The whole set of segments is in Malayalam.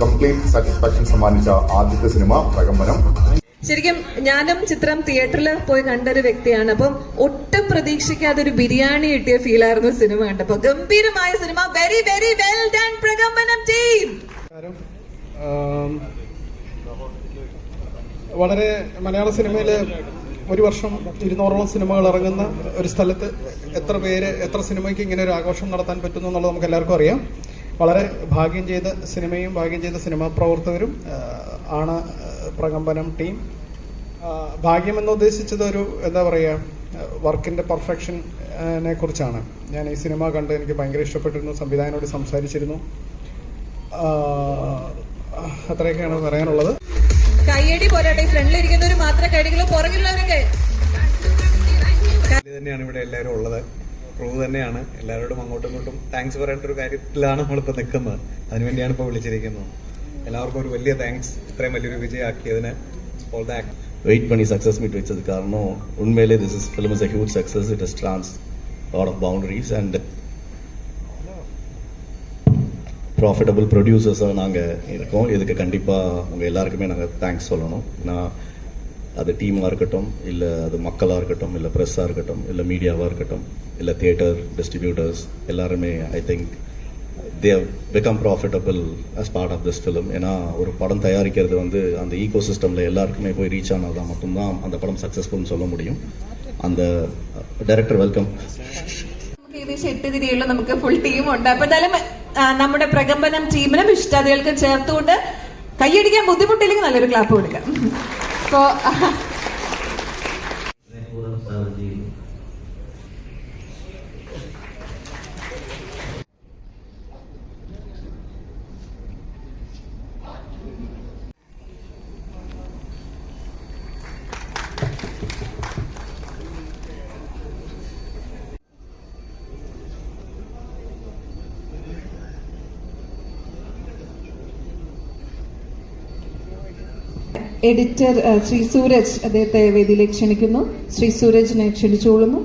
കംപ്ലീറ്റ് സാറ്റിസ്ഫാക്ഷൻ സമ്മാനിച്ച ആദ്യത്തെ സിനിമ പ്രകമ്പനം. ശരിക്കും ഞാനും ചിത്രം തിയേറ്ററിൽ പോയി കണ്ടൊരു വ്യക്തിയാണ്. അപ്പം ഒട്ടും പ്രതീക്ഷിക്കാതെ ഒരു ബിരിയാണി കിട്ടിയ ഫീൽ ആയിരുന്നു സിനിമ കണ്ടപ്പോ. ഗംഭീരമായ cinema. Very very well done പ്രകമ്പനം ടീം. വളരെ മലയാള സിനിമയില് ഒരു വർഷം 200ഓളം സിനിമകൾ ഇറങ്ങുന്ന ഒരു സ്ഥലത്ത് എത്ര സിനിമയ്ക്ക് ഇങ്ങനെ ഒരു ആഘോഷം നടത്താൻ പറ്റുന്നു എന്നുള്ളത് നമുക്ക് എല്ലാവർക്കും അറിയാം. വളരെ ഭാഗ്യം ചെയ്ത സിനിമയും ഭാഗ്യം ചെയ്ത സിനിമാ പ്രവർത്തകരും ആണ് പ്രകമ്പനം ടീം. ഭാഗ്യം എന്ന് ഉദ്ദേശിച്ചത് ഒരു എന്താ പറയുക, വർക്കിന്റെ പെർഫെക്ഷനെ കുറിച്ചാണ്. ഞാൻ ഈ സിനിമ കണ്ട് എനിക്ക് ഭയങ്കര ഇഷ്ടപ്പെട്ടിരുന്നു. സംവിധായകനോട് സംസാരിച്ചിരുന്നു. അത്രയൊക്കെയാണ് പറയാനുള്ളത്. കയ്യടി പോരാട്ടെ. ഫ്രണ്ടിലിരിക്കുന്നവർ മാത്രം കൈയടികളോ, പുറകിലുള്ളവരൊക്കെ തന്നെയാണ് ഇവിടെ എല്ലാവരും ഉള്ളത്. പ്രൂവ് തന്നെയാണ്. എല്ലാവരോടും അങ്ങോട്ടും ഇങ്ങോട്ടും താങ്ക്സ് പറയേണ്ട ഒരു കാര്യത്തിലാണ് നമ്മളിപ്പോൾ നിൽക്കുന്നത്. അതിനുവേണ്ടിയാണ് ഇപ്പോൾ വിളിച്ചിരിക്കുന്നത്. എല്ലാവർക്കും ഒരു വലിയ താങ്ക്സ്, ഇത്രയും വലിയൊരു വിജയമാക്കിയതിന്. ഓൾ ദ வெயிட் பண்ணி சக்ஸஸ் மீட் வச்சது காரணம் உண்மையிலே this is film is a huge success. It has trans lot of boundaries and profitable ப்ரொடியூசர்ஸாக நாங்கள் இருக்கோம். இதுக்கு கண்டிப்பாக உங்கள் எல்லாருக்குமே நாங்கள் தேங்க்ஸ் சொல்லணும். நான் அது டீமாக இருக்கட்டும், இல்லை அது மக்களாக இருக்கட்டும், இல்லை ப்ரெஸ்ஸாக இருக்கட்டும், இல்லை மீடியாவாக இருக்கட்டும், இல்லை தியேட்டர் டிஸ்ட்ரிபியூட்டர்ஸ் எல்லாருமே I think they have become profitable as part of this film. ஏன்னா ஒரு படம் தயாரிக்கிறது வந்து அந்த ஈகோ சிஸ்டமில் எல்லாருக்குமே போய் ரீச் ஆனால் தான் மட்டும்தான் அந்த படம் சக்ஸஸ்ஃபுல்னு சொல்ல முடியும். அந்த டைரக்டർ വെൽക്കം. ഏകദേശം 8 തിരിയുള്ള നമുക്ക് ഫുൾ ടീം ഉണ്ട്. അപ്പൊ എന്തായാലും നമ്മുടെ പ്രകമ്പനം ടീമിനും ഇഷ്ടാദികൾക്കും ചേർത്തുകൊണ്ട് കൈയടിക്കാൻ ബുദ്ധിമുട്ടില്ലെങ്കിൽ നല്ലൊരു ക്ലാപ്പ് കൊടുക്കാം. അപ്പോ എഡിറ്റർ ശ്രീ സൂരജ് അദ്ദേഹത്തെ വേദിയിലേക്ക് ക്ഷണിക്കുന്നു. ശ്രീ സൂരജിനെ ക്ഷണിച്ചുകൊള്ളുന്നു.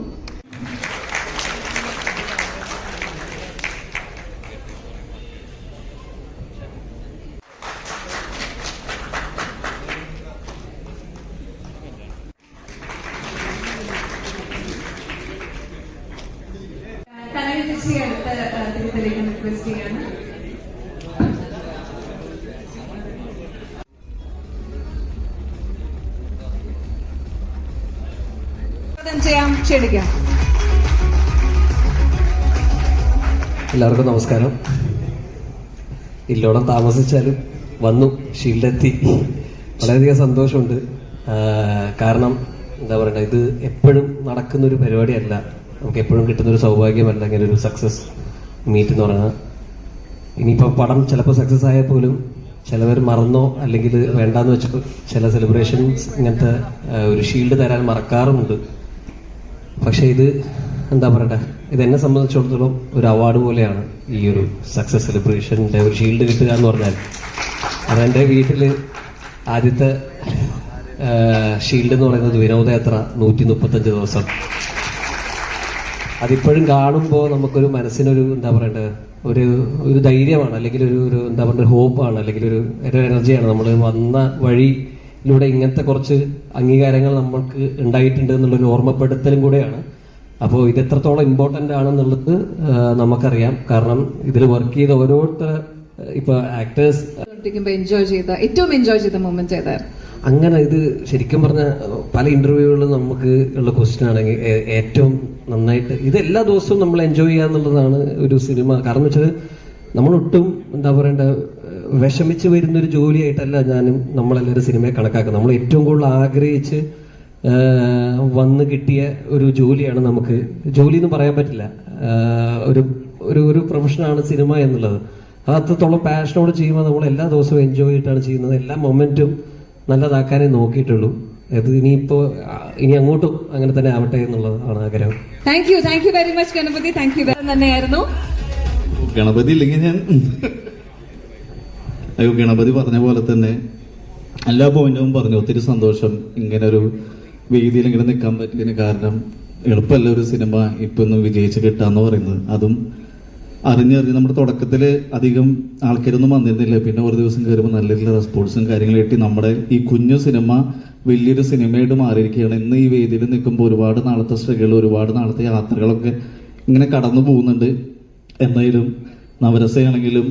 അടുത്ത തിരുത്തലേക്ക് റിക്വസ്റ്റ് ചെയ്യാണ്. എല്ലാവർക്കും നമസ്കാരം. ഇല്ലോളം താമസിച്ചാലും വന്നു, ഷീൽഡെത്തി. വളരെയധികം സന്തോഷമുണ്ട്. കാരണം എന്താ പറയുക, ഇത് എപ്പോഴും നടക്കുന്നൊരു പരിപാടിയല്ല, നമുക്ക് എപ്പോഴും കിട്ടുന്നൊരു സൗഭാഗ്യമല്ല ഇങ്ങനെ ഒരു സക്സസ് മീറ്റ് എന്ന് പറയുന്നത്. ഇനിയിപ്പോൾ പടം ചിലപ്പോൾ സക്സസ് ആയാൽ പോലും ചിലവർ മറന്നോ അല്ലെങ്കിൽ വേണ്ടാന്ന് വെച്ചപ്പോൾ ചില സെലിബ്രേഷൻസ് ഇങ്ങനത്തെ ഒരു ഷീൽഡ് തരാൻ മറക്കാറുമുണ്ട്. പക്ഷെ ഇത് എന്താ പറയണ്ടേ, ഇതെന്നെ സംബന്ധിച്ചിടത്തോളം ഒരു അവാർഡ് പോലെയാണ് ഈ ഒരു സക്സസ് സെലിബ്രേഷൻ്റെ ഒരു ഷീൽഡ് കിട്ടുക എന്ന് പറഞ്ഞാൽ. അതെൻ്റെ വീട്ടിൽ ആദ്യത്തെ ഷീൽഡ് എന്ന് പറയുന്നത് വിനോദയാത്ര 135 ദിവസം. അതിപ്പോഴും കാണുമ്പോൾ നമുക്കൊരു മനസ്സിനൊരു എന്താ പറയണ്ടേ, ഒരു ധൈര്യമാണ്, അല്ലെങ്കിൽ ഒരു എന്താ പറയുക, ഒരു ഹോപ്പാണ്, അല്ലെങ്കിൽ ഒരു എനർജിയാണ്. നമ്മൾ വന്ന വഴിയിലൂടെ ഇങ്ങനത്തെ കുറച്ച് അംഗീകാരങ്ങൾ നമ്മൾക്ക് ഉണ്ടായിട്ടുണ്ട് എന്നുള്ളൊരു ഓർമ്മപ്പെടുത്തലും കൂടെയാണ്. അപ്പോൾ ഇത് എത്രത്തോളം ഇമ്പോർട്ടൻ്റ് ആണെന്നുള്ളത് നമുക്കറിയാം. കാരണം ഇതിൽ വർക്ക് ചെയ്ത ഓരോരുത്തർ ഇപ്പൊ ആക്ടേഴ്സ് ഏറ്റവും എൻജോയ് ചെയ്ത മൊമെന്റ് ഏതായിരുന്നു? അങ്ങനെ ഇത് ശരിക്കും പറഞ്ഞ പല ഇന്റർവ്യൂകളിലും നമുക്ക് ഉള്ള ക്വസ്റ്റ്യൻ ആണെങ്കിൽ ഏറ്റവും നന്നായിട്ട് ഇത് എല്ലാ ദിവസവും നമ്മൾ എൻജോയ് ചെയ്യുക എന്നുള്ളതാണ് ഒരു സിനിമ. കാരണം വെച്ചാൽ നമ്മളൊട്ടും എന്താ പറയണ്ട വിഷമിച്ച് വരുന്നൊരു ജോലിയായിട്ടല്ല നമ്മളെല്ലാവരും സിനിമയെ കണക്കാക്കുന്നത്. നമ്മൾ ഏറ്റവും കൂടുതൽ ആഗ്രഹിച്ച് വന്ന് കിട്ടിയ ഒരു ജോലിയാണ്. നമുക്ക് ജോലി എന്ന് പറയാൻ പറ്റില്ല, ഒരു പ്രൊഫഷനാണ് സിനിമ എന്നുള്ളത്. അത് അത്രത്തോളം പാഷനോട് ചെയ്യുമ്പോൾ നമ്മൾ എല്ലാ ദിവസവും എൻജോയ് ചെയ്തിട്ടാണ് ചെയ്യുന്നത്. എല്ലാ മൊമെന്റും നല്ലതാക്കാനേ നോക്കിയിട്ടുള്ളൂ. അത് ഇനി അങ്ങോട്ടും അങ്ങനെ തന്നെ ആവട്ടെ എന്നുള്ളതാണ് ആഗ്രഹം. Thank you very much Ganapathi. Thank you തന്നെയായിരുന്നു. ഗണപതി ഇല്ലെങ്കിൽ ഗണപതി പറഞ്ഞ പോലെ തന്നെ എല്ലാ പോയിന്റും പറഞ്ഞു. ഒത്തിരി സന്തോഷം ഇങ്ങനെ ഒരു വേദിയിൽ ഇങ്ങനെ നിൽക്കാൻ പറ്റിയതിന്. കാരണം എളുപ്പമല്ല ഒരു സിനിമ ഇപ്പൊ ഒന്ന് വിജയിച്ച് കിട്ടാന്ന് പറയുന്നത്. അതും അറിഞ്ഞറിഞ്ഞ് നമ്മുടെ തുടക്കത്തിൽ അധികം ആൾക്കാരൊന്നും വന്നിരുന്നില്ല. പിന്നെ ഒരു ദിവസം കയറുമ്പോൾ നല്ല രീതിയിലുള്ള റെസ്പോൺസും കാര്യങ്ങളും കിട്ടി. നമ്മുടെ ഈ കുഞ്ഞു സിനിമ വലിയൊരു സിനിമയായിട്ട് മാറിയിരിക്കുകയാണ്. ഇന്ന് ഈ വേദിയിൽ നിൽക്കുമ്പോൾ ഒരുപാട് നാളത്തെ സ്ട്രഗിൾ, ഒരുപാട് നാളത്തെ യാത്രകളൊക്കെ ഇങ്ങനെ കടന്നു പോകുന്നുണ്ട്. എന്തായാലും നവരസയാണെങ്കിലും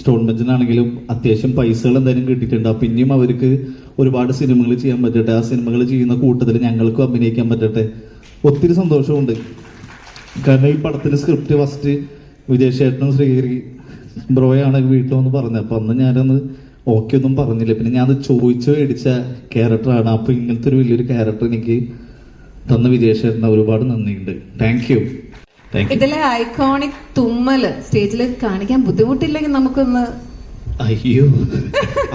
സ്റ്റോൺ ബെഞ്ചിനാണെങ്കിലും അത്യാവശ്യം പൈസകൾ എന്തായാലും കിട്ടിയിട്ടുണ്ട്. അപ്പം ഇനിയും അവർക്ക് ഒരുപാട് സിനിമകൾ ചെയ്യാൻ പറ്റട്ടെ. ആ സിനിമകൾ ചെയ്യുന്ന കൂട്ടത്തിൽ ഞങ്ങൾക്കും അഭിനയിക്കാൻ പറ്റട്ടെ. ഒത്തിരി സന്തോഷമുണ്ട്. കാരണം ഈ പടത്തിന് സ്ക്രിപ്റ്റ് ഫസ്റ്റ് വിജയ് ചേട്ടനും ശ്രീഹരി ബ്രോയാണ് വീട്ടിൽ വന്ന് പറഞ്ഞത്. അപ്പം അന്ന് ഞാനന്ന് ഓക്കെ ഒന്നും പറഞ്ഞില്ല. പിന്നെ ഞാൻ ചോദിച്ചു മേടിച്ച ക്യാരക്ടറാണ്. അപ്പം ഇങ്ങനത്തെ ഒരു വലിയൊരു ക്യാരക്ടർ എനിക്ക് തന്ന വിജയ് ചേട്ടന് ഒരുപാട് നന്ദിയുണ്ട്. Thank you. ഇതിലെ ഐക്കോണിക് തുമ്മല് സ്റ്റേജിൽ കാണിക്കാൻ ബുദ്ധിമുട്ടില്ലെങ്കിൽ നമുക്കൊന്ന്. അയ്യോ,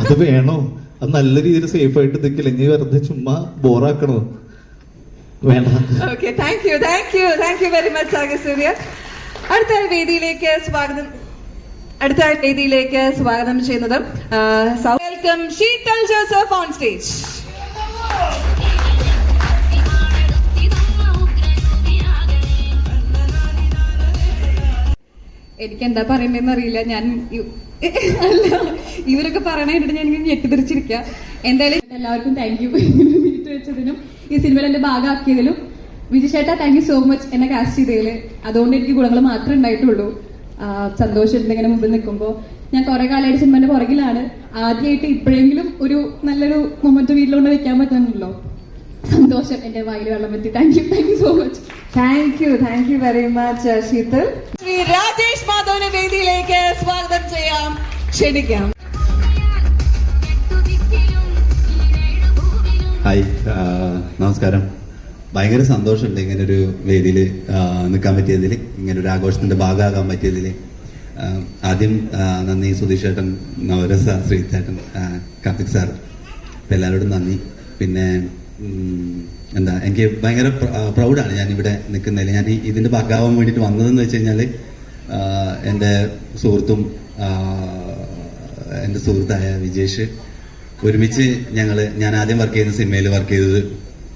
അത് വേണോ? അത് നല്ല രീതിയിൽ സേഫ് ആയിട്ട് നിൽക്കില്ല. ഇനി വെറുതെ ചുമ്മാ ബോറാക്കണോ? വേണ്ട. Okay, thank you very much Sagasurya. അടുത്ത വേദിയിലേക്ക് സ്വാഗതം ചെയ്യുന്നത് welcome Sheethal Joseph on stage. എനിക്ക് എന്താ പറയണ്ടെന്ന് അറിയില്ല. ഞാൻ ഇവരൊക്കെ പറയണായിട്ട് ഞാൻ ഇങ്ങനെ ഞെട്ടിത്തിരിച്ചിരിക്കുക. എന്തായാലും എല്ലാവർക്കും താങ്ക് യു വീട്ടിൽ വെച്ചതിനും ഈ സിനിമയിൽ എന്റെ ഭാഗമാക്കിയതിലും. വിജയ് ചേട്ടാ, താങ്ക് യു സോ മച്ച് എന്നെ കാസ്റ്റ് ചെയ്തതിൽ. അതുകൊണ്ട് എനിക്ക് ഗുണങ്ങൾ മാത്രമേ ഉണ്ടായിട്ടുള്ളൂ. സന്തോഷം ഇങ്ങനെ മുമ്പിൽ നിൽക്കുമ്പോൾ. ഞാൻ കുറെ കാലമായിട്ട് സിനിമന്റെ പുറകിലാണ്. ആദ്യമായിട്ട് ഇപ്പോഴെങ്കിലും ഒരു നല്ലൊരു മൊമെന്റ് വീട്ടിലോണ്ട് വെക്കാൻ പറ്റുന്നുണ്ടല്ലോ. സന്തോഷം. എന്റെ വായിൽ വെള്ളം പറ്റി. Thank you so much. Thank you very much Sheethal. Shri Rajesh മാധവനെ വേദിയിലേക്ക് സ്വാഗതം ചെയ്യാം, ക്ഷണിക്കാം. ഹായ്, നമസ്കാരം. ഭയങ്കര സന്തോഷമുണ്ട് ഇങ്ങനൊരു വേദിയിൽ നിൽക്കാൻ പറ്റിയതിൽ, ഇങ്ങനൊരു ആഘോഷത്തിന്റെ ഭാഗമാകാൻ പറ്റിയതിൽ. ആദ്യം നന്ദി സുധീഷ് ചേട്ടൻ, നവരസ, ശ്രീചേട്ടൻ, കാർത്തിക് സാർ, എല്ലാവരോടും നന്ദി. പിന്നെ എന്താ, എനിക്ക് ഭയങ്കര പ്രൗഡാണ് ഞാൻ ഇവിടെ നിൽക്കുന്നതിൽ. ഞാൻ ഇതിന്റെ ഭാഗമാവാൻ വേണ്ടിയിട്ട് വന്നതെന്ന് വെച്ച് കഴിഞ്ഞാൽ എൻ്റെ സുഹൃത്തായ വിജേഷ് ഒരുമിച്ച് ഞാൻ ആദ്യം വർക്ക് ചെയ്യുന്ന സിനിമയിൽ വർക്ക് ചെയ്തത്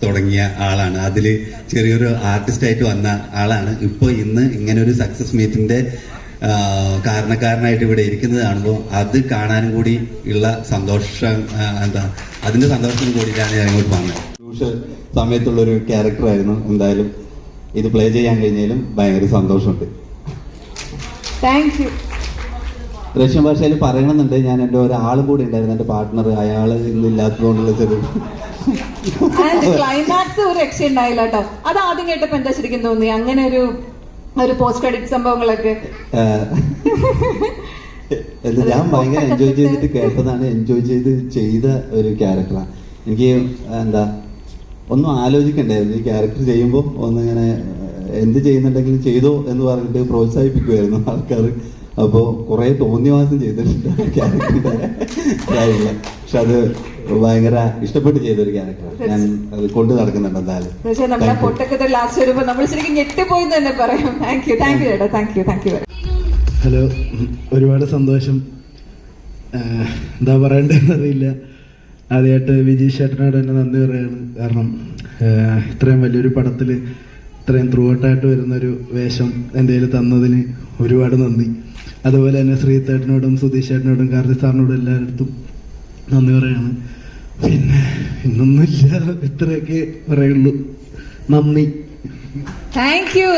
തുടങ്ങിയ ആളാണ്. അതിൽ ചെറിയൊരു ആർട്ടിസ്റ്റായിട്ട് വന്ന ആളാണ്. ഇപ്പോൾ ഇന്ന് ഇങ്ങനെ ഒരു സക്സസ് മീറ്റിന്റെ കാരണക്കാരനായിട്ട് ഇവിടെ ഇരിക്കുന്നത് കാണുമ്പോൾ അത് കാണാനും കൂടി ഉള്ള സന്തോഷം, അതിന്റെ സന്തോഷത്തിന് കൂടിയിട്ടാണ് ഞാൻ ഇങ്ങോട്ട് വന്നത്. സമയത്തുള്ളൊരു ക്യാരക്ടറായിരുന്നു. എന്തായാലും ഇത് പ്ലേ ചെയ്യാൻ കഴിഞ്ഞാലും ഭയങ്കര സന്തോഷമുണ്ട്. Thank you. റഷ്യൻ ഭാഷയിൽ പറയണമെന്നുണ്ട്. ഞാൻ എൻ്റെ ഒരാളും കൂടി ഉണ്ടായിരുന്നു, എൻ്റെ പാർട്ട്ണർ. അയാൾ ഇന്നില്ലാത്തതുകൊണ്ടുള്ള ചെറിയ ക്ലൈമാക്സ് ഒരു രക്ഷ ഉണ്ടായില്ല കേട്ടോ. അത് ആദ്യം കേട്ടപ്പോ എന്താ ശരിക്കും തോന്നി? അങ്ങനെ ഒരു പോസ്റ്റ് ക്രെഡിറ്റ് സംഭവങ്ങളൊക്കെ ഞാൻ ഭയങ്കര എൻജോയ് ചെയ്തിട്ട് കേട്ടതാണ്. എൻജോയ് ചെയ്ത ഒരു ക്യാരക്ടറാണ്. എനിക്ക് ഒന്നും ആലോചിക്കണ്ടായിരുന്നു. ഈ ക്യാരക്ടർ ചെയ്യുമ്പോൾ ഒന്നിങ്ങനെ എന്ത് ചെയ്യുന്നുണ്ടെങ്കിലും ചെയ്തോ എന്ന് പറഞ്ഞിട്ട് പ്രോത്സാഹിപ്പിക്കുമായിരുന്നു ആൾക്കാർ. അപ്പോൾ കുറെ തോന്നിവാസം ചെയ്തിട്ടുണ്ട് ക്യാരക്ടറിന്റെ കാര്യങ്ങൾ. പക്ഷെ അത് ഭയങ്കര ഇഷ്ടപ്പെട്ട് ചെയ്തൊരു ക്യാരക്ടറാണ്. ഞാൻ അത് കൊണ്ട് നടക്കുന്നുണ്ട്. എന്തായാലും ഹലോ, ഒരുപാട് സന്തോഷം. എന്താ പറയണ്ടെന്ന് അറിയില്ല. ആദ്യമായിട്ട് വിജയ് ചേട്ടനോട് തന്നെ നന്ദി പറയാണ്. കാരണം ഇത്രയും വലിയൊരു പടത്തിൽ ഇത്രയും ത്രൂ ഔട്ടായിട്ട് വരുന്നൊരു വേഷം എൻ്റെ കയ്യിൽ തന്നതിന് ഒരുപാട് നന്ദി. അതുപോലെ തന്നെ ശ്രീതേട്ടനോടും സുധീഷ് ചേട്ടനോടും കാർത്തിക് സാറിനോടും എല്ലാവരുടെ നന്ദി പറയാണ്. പിന്നെ ഇന്നൊന്നുമില്ല, ഇത്രയൊക്കെ പറയുള്ളൂ. നന്ദി. Thank you.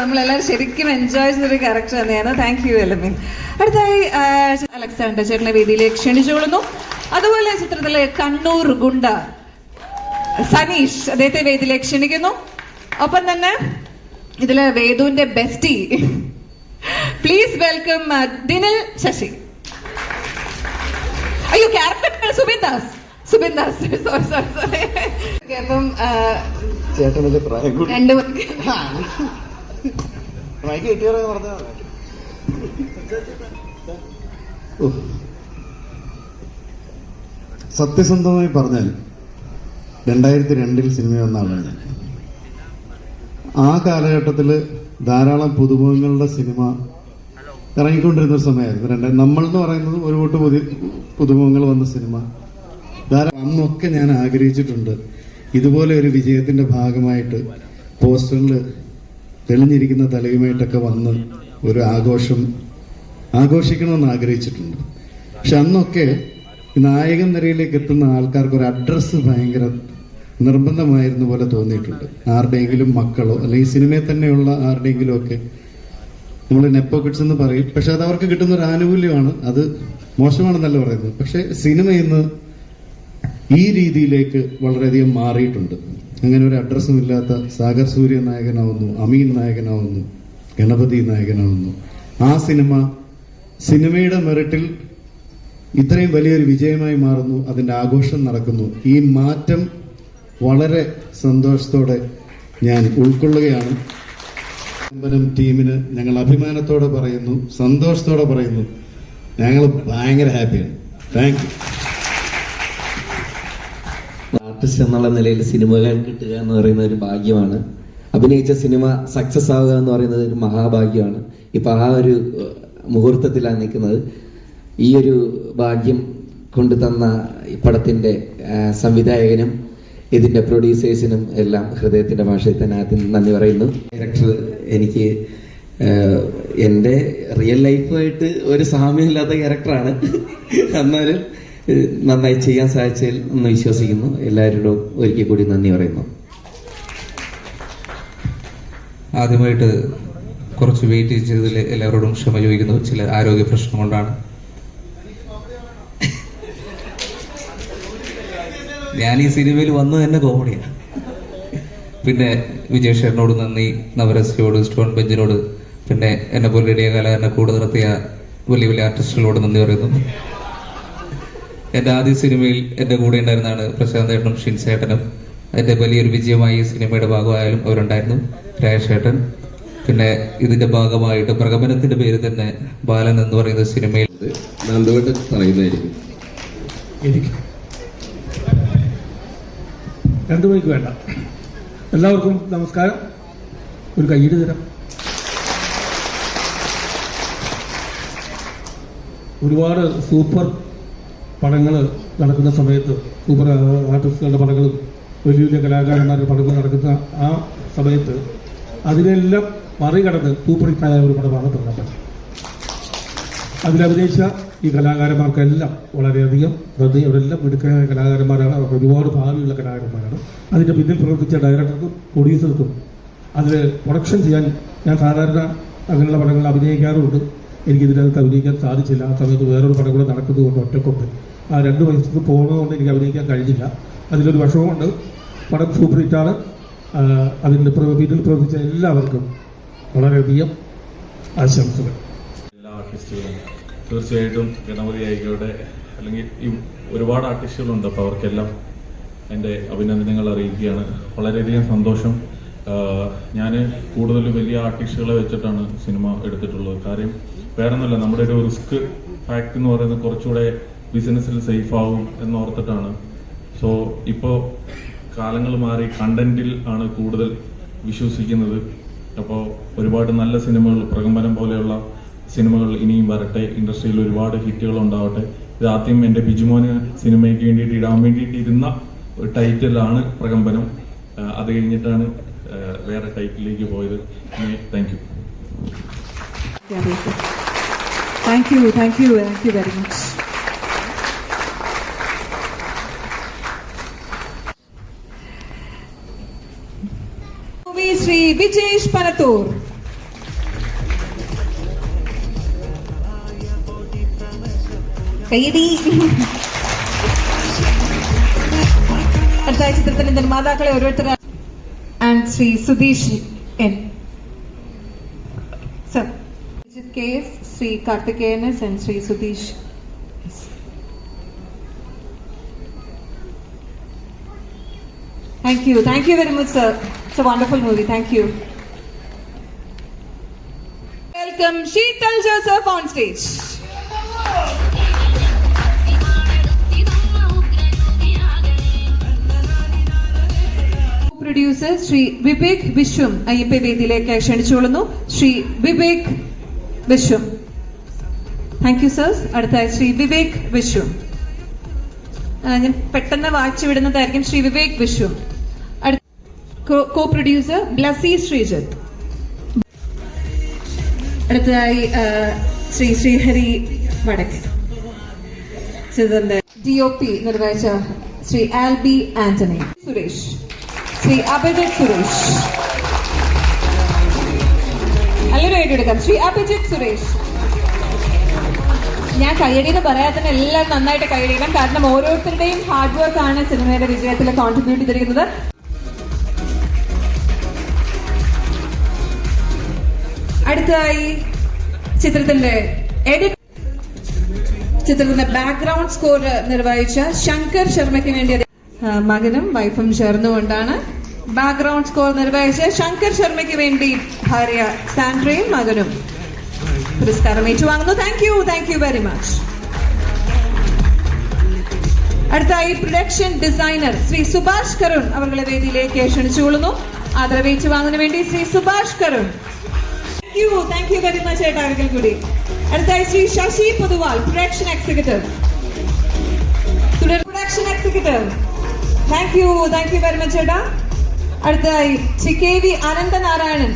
നമ്മളെല്ലാവരും ശരിക്കും എൻജോയ് ചെയ്തൊരു ക്യാരക്ടർ തന്നെയാണ്. Thank you Elamin. അടുത്തായി അലക്സാണ്ടർ ചേട്ടനെ വേദിയിലേക്ക് ക്ഷണിച്ചുകൊള്ളുന്നു. അതുപോലെ ചിത്രത്തിലെ കണ്ണൂർ ഗുണ്ട സനീഷ്, അദ്ദേഹത്തെ വേദിയിലേക്ക് ക്ഷണിക്കുന്നു. ഒപ്പം തന്നെ ഇതിലെ വേദുവിന്റെ bestie, please welcome Dinil Sasi. അയ്യോ, ക്യാരക്ടർ സുബിൻ ദാസ്. സോറി. അപ്പം സത്യസന്ധമായി പറഞ്ഞാൽ 2002 സിനിമ വന്ന ആളാണ് ഞാൻ. ആ കാലഘട്ടത്തിൽ ധാരാളം പുതുമുഖങ്ങളുടെ സിനിമ ഇറങ്ങിക്കൊണ്ടിരുന്ന ഒരു സമയമായിരുന്നു. നമ്മൾ എന്ന് പറയുന്നത് ഒരു കൂട്ട് പുതുമുഖങ്ങൾ വന്ന സിനിമ ധാരാളം അന്നൊക്കെ ഞാൻ ആഗ്രഹിച്ചിട്ടുണ്ട്. ഇതുപോലെ ഒരു വിജയത്തിന്റെ ഭാഗമായിട്ട് പോസ്റ്ററിൽ തെളിഞ്ഞിരിക്കുന്ന തലയുമായിട്ടൊക്കെ വന്ന് ഒരു ആഘോഷിക്കണമെന്ന് ആഗ്രഹിച്ചിട്ടുണ്ട്. പക്ഷെ അന്നൊക്കെ നായകൻ നിരയിലേക്ക് എത്തുന്ന ആൾക്കാർക്ക് ഒരു അഡ്രസ്സ് ഭയങ്കര നിർബന്ധമായിരുന്ന പോലെ തോന്നിയിട്ടുണ്ട്. ആരുടെയെങ്കിലും മക്കളോ അല്ലെങ്കിൽ സിനിമയിൽ തന്നെയുള്ള ആരുടെയെങ്കിലും ഒക്കെ നമ്മൾ നെപ്പോ കിഡ്സ് എന്ന് പറയും. പക്ഷെ അത് അവർക്ക് കിട്ടുന്ന ഒരു ആനുകൂല്യമാണ്. അത് മോശമാണെന്നല്ല പറയുന്നത്. പക്ഷെ സിനിമ ഇന്ന് ഈ രീതിയിലേക്ക് വളരെയധികം മാറിയിട്ടുണ്ട്. അങ്ങനെ ഒരു അഡ്രസ്സും ഇല്ലാത്ത സാഗർ സൂര്യ നായകനാവുന്നു, അമീൻ നായകനാവുന്നു, ഗണപതി നായകനാവുന്നു. ആ സിനിമയുടെ മെറിറ്റിൽ ഇത്രയും വലിയൊരു വിജയമായി മാറുന്നു. അതിന്റെ ആഘോഷം നടക്കുന്നു. ഈ മാറ്റം വളരെ സന്തോഷത്തോടെ ഞാൻ ഉൾക്കൊള്ളുകയാണ്. ടീമിന് ഞങ്ങൾ അഭിമാനത്തോടെ പറയുന്നു, സന്തോഷത്തോടെ പറയുന്നു, ഞങ്ങൾ ഭയങ്കര ഹാപ്പിയാണ്. Thank you. ആർട്ടിസ്റ്റ് എന്നുള്ള നിലയിൽ സിനിമകൾ കിട്ടുക എന്ന് പറയുന്ന ഒരു ഭാഗ്യമാണ്. അഭിനയിച്ച സിനിമ സക്സസ് ആവുക എന്ന് പറയുന്നത് ഒരു മഹാഭാഗ്യമാണ്. ഇപ്പൊ ആ ഒരു മുഹൂർത്തത്തിലാണ് നിൽക്കുന്നത്. ഈ ഒരു ഭാഗ്യം കൊണ്ടു തന്ന ഈ പടത്തിന്റെ സംവിധായകനും ഇതിന്റെ പ്രൊഡ്യൂസേഴ്സിനും എല്ലാം ഹൃദയത്തിന്റെ ഭാഷയിൽ തന്നെ ആദ്യം നന്ദി പറയുന്നു. ഡയറക്ടർ എനിക്ക് എൻ്റെ റിയൽ ലൈഫുമായിട്ട് ഒരു സാമ്യമില്ലാത്ത ക്യാരക്ടറാണ്. എന്നാലും നന്നായി ചെയ്യാൻ സാധിച്ചതിൽ ഒന്ന് വിശ്വസിക്കുന്നു. എല്ലാവരോടും ഒരിക്കൽ കൂടി നന്ദി പറയുന്നു. ആദ്യമായിട്ട് കുറച്ച് വെയിറ്റ് ചെയ്തതിൽ എല്ലാവരോടും ക്ഷമ ചോദിക്കുന്നു. ചില ആരോഗ്യ പ്രശ്നം കൊണ്ടാണ്. ഞാൻ ഈ സിനിമയിൽ വന്നത് തന്നെ കോമഡിയാണ്. പിന്നെ വിജയ് ഷേറിനോട് നന്ദി, നവരസിയോട്, സ്റ്റോൺ ബെഞ്ചിനോട്, പിന്നെ എന്നെ പോലെ ഇടിയ കലാകാരനെ കൂടെ നിർത്തിയ വലിയ വലിയ ആർട്ടിസ്റ്റുകളോട് നന്ദി പറയുന്നു. എൻ്റെ ആദ്യ സിനിമയിൽ എൻ്റെ കൂടെ ഉണ്ടായിരുന്നതാണ് പ്രശാന്ത് ഏട്ടനും ഷിൻസേട്ടനും. എൻ്റെ വലിയൊരു വിജയമായി ഈ സിനിമയുടെ ഭാഗമായാലും അവരുണ്ടായിരുന്നു. രാജേഷേട്ടൻ, പിന്നെ ഇതിന്റെ ഭാഗമായിട്ട് പ്രകമ്പനത്തിന്റെ പേര് തന്നെ ബാലൻ എന്ന് പറയുന്ന സിനിമയിൽ പറയുന്നതായിരിക്കും. എനിക്ക് 2 മണിക്ക് വേണ്ട. എല്ലാവർക്കും നമസ്കാരം. ഒരു കൈയ്യടി തരാം. ഒരുപാട് സൂപ്പർ പടങ്ങൾ നടക്കുന്ന സമയത്ത്, സൂപ്പർ ആർട്ടിസ്റ്റുകളുടെ പടങ്ങളും വലിയ വലിയ കലാകാരന്മാരുടെ പടങ്ങൾ നടക്കുന്ന ആ സമയത്ത് അതിനെല്ലാം മറികടന്ന് സൂപ്പർ ഹിറ്റായ ഒരു പടമാണ് പ്രകമ്പനം. അതിലഭിനയിച്ച ഈ കലാകാരന്മാർക്കെല്ലാം വളരെയധികം നന്ദി. അവരെല്ലാം മിടുക്കരായ കലാകാരന്മാരാണ്. അവർ ഒരുപാട് ഭാവിയുള്ള കലാകാരന്മാരാണ്. അതിൻ്റെ പിന്നിൽ പ്രവർത്തിച്ച ഡയറക്ടർക്കും പ്രൊഡ്യൂസർക്കും അതിൽ പ്രൊഡക്ഷൻ ചെയ്യാൻ ഞാൻ സാധാരണ അങ്ങനെയുള്ള പടങ്ങൾ അഭിനയിക്കാറുണ്ട്. എനിക്കിതിനകത്ത് അഭിനയിക്കാൻ സാധിച്ചില്ല. ആ സമയത്ത് വേറൊരു പടം കൂടെ നടക്കുന്നതുകൊണ്ട് ഒറ്റക്കൊട്ട് ആ 2 വയസ്സത്ത് പോകുന്നതുകൊണ്ട് എനിക്ക് അഭിനയിക്കാൻ കഴിഞ്ഞില്ല. അതിലൊരു വിഷമമുണ്ട്. പടം സൂപ്പർ ഹിറ്റാണ്. അതിൻ്റെ പിന്നിൽ പ്രവർത്തിച്ച എല്ലാവർക്കും വളരെയധികം ആശംസകൾ. എല്ലാ ആർട്ടിസ്റ്റുകളും തീർച്ചയായിട്ടും ഗണപതി ആയിക്കോട്ടെ, അല്ലെങ്കിൽ ഈ ഒരുപാട് ആർട്ടിസ്റ്റുകളുണ്ട്. അപ്പോൾ അവർക്കെല്ലാം എൻ്റെ അഭിനന്ദനങ്ങൾ അറിയിക്കുകയാണ്. വളരെയധികം സന്തോഷം. ഞാൻ കൂടുതൽ വലിയ ആർട്ടിസ്റ്റുകളെ വെച്ചിട്ടാണ് സിനിമ എടുത്തിട്ടുള്ളത്. കാര്യം വേറെ ഒന്നുമില്ല, നമ്മുടെ ഒരു റിസ്ക് ഫാക്ട് എന്ന് പറയുന്നത് കുറച്ചുകൂടെ ബിസിനസ്സിൽ സേഫ് ആവും എന്നോർത്തിട്ടാണ്. സോ ഇപ്പോൾ കാലങ്ങൾ മാറി കണ്ടന്റിൽ ആണ് കൂടുതൽ വിശ്വസിക്കുന്നത്. അപ്പോൾ ഒരുപാട് നല്ല സിനിമകൾ, പ്രകമ്പനം പോലെയുള്ള സിനിമകൾ ഇനിയും വരട്ടെ. ഇൻഡസ്ട്രിയിൽ ഒരുപാട് ഹിറ്റുകൾ ഉണ്ടാവട്ടെ. ഇത് ആദ്യം എൻ്റെ ബിജുമോന് സിനിമയ്ക്ക് വേണ്ടിയിട്ട് ഇടാൻ വേണ്ടിയിട്ട് ഇരുന്ന ഒരു ടൈറ്റിലാണ് പ്രകമ്പനം. അത് കഴിഞ്ഞിട്ടാണ് വേറെ ടൈറ്റിലേക്ക് പോയത്. Thank you. Thank you very much. Shri Vijesh Panathur. കൈയടി. അടുത്ത ചിത്രത്തിന്റെ നിർമ്മാതാക്കളെ ഓരോരുത്തരാണ്. And Shri Sudheesh N. Sir KS, Shri Karthikeyan and Shri Sudheesh. Thank you very much, sir. It's a wonderful movie. Thank you. Welcome Sheetal Joseph on stage. Producer Shri Vivek Vishwam Ayyappa വേദിയിലേക്ക് ക്ഷണിച്ചുകൊള്ളുന്നു. Shri Vivek Vishwam. Thank you sir. അടുത്തായി ശ്രീ വിവേക് വിശ്വം. ഞാൻ പെട്ടെന്ന് വായിച്ചു വിടുന്നതായിരിക്കും. ശ്രീ വിവേക് വിശ്വം. co-producer ബ്ലസി ശ്രീജിത്ത്. അടുത്തതായി ശ്രീ ശ്രീഹരി വടക്കൻ. ചിത്രത്തിന്റെ DOP നിർവഹിച്ച ശ്രീ ആൽബി ആന്റണി. സുരേഷ്, ശ്രീ അഭിജിത്ത് സുരേഷ്. നല്ലൊരു ഏറ്റെടുക്കാം. ശ്രീ അഭിജിത്ത് സുരേഷ്. ഞാൻ കയ്യടിന്ന് പറയാതെ തന്നെ എല്ലാവരും നന്നായിട്ട് കയ്യടിക്കണം. കാരണം ഓരോരുത്തരുടെയും ഹാർഡ് വർക്ക് ആണ് സിനിമയുടെ വിജയത്തിൽ കോൺട്രിബ്യൂട്ട് ചെയ്തിരിക്കുന്നത്. അടുത്തതായി ചിത്രത്തിന്റെ ബാക്ക്ഗ്രൗണ്ട് സ്കോർ നിർവഹിച്ച ശങ്കർ ശർമ്മയ്ക്ക് വേണ്ടി മകനും വൈഫും ചേർന്നുകൊണ്ടാണ് ബാക്ക്ഗ്രൗണ്ട് സ്കോർ നിർവഹിച്ച ശങ്കർ ശർമ്മയ്ക്ക് വേണ്ടി ഭാര്യ സാൻഡ്രയും മകനും പുരസ്കാരം ഏറ്റുവാങ്ങുന്നു. Thank you very much. അടുത്തായി പ്രൊഡക്ഷൻ ഡിസൈനർ ശ്രീ സുഭാഷ് കരുൺ അവരുടെ വേദിയിലേക്ക് ക്ഷണിച്ചുകൊള്ളുന്നു. ആദരവ് ഏറ്റുവാങ്ങുന്നതിന് വേണ്ടി Shri Subhash Karun. Thank you very much ഏട്ടാ ഒരിക്കൽ കൂടി. അടുത്തായി Shri Sasi Poduval production executive. Production executive. Thank you very much ഏട്ടാ. അടുത്തതായി Shri KV Ananthanarayanan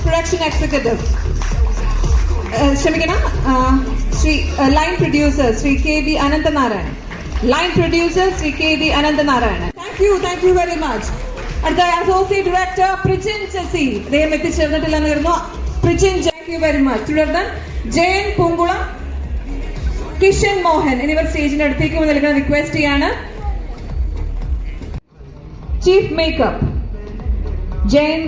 production executive. ക്ഷമിക്കണം, Shri line producer Shri KV Ananthanarayanan. Thank you very much. അടുത്ത അസോസിയേറ്റ് ഡയറക്ടർ പ്രിജിൻ ജെസി, അദ്ദേഹം എത്തിച്ചേർന്നിട്ടില്ലെന്ന് കരുതുന്നു. Prijin, thank you very much. തുടർന്ന് ജയൻ പൂങ്കുളം, കിഷൻ മോഹൻ എന്നിവർ സ്റ്റേജിന്റെ അടുത്തേക്ക് നൽകുന്ന റിക്വസ്റ്റ് ചെയ്യാണ്. Chief makeup Jayan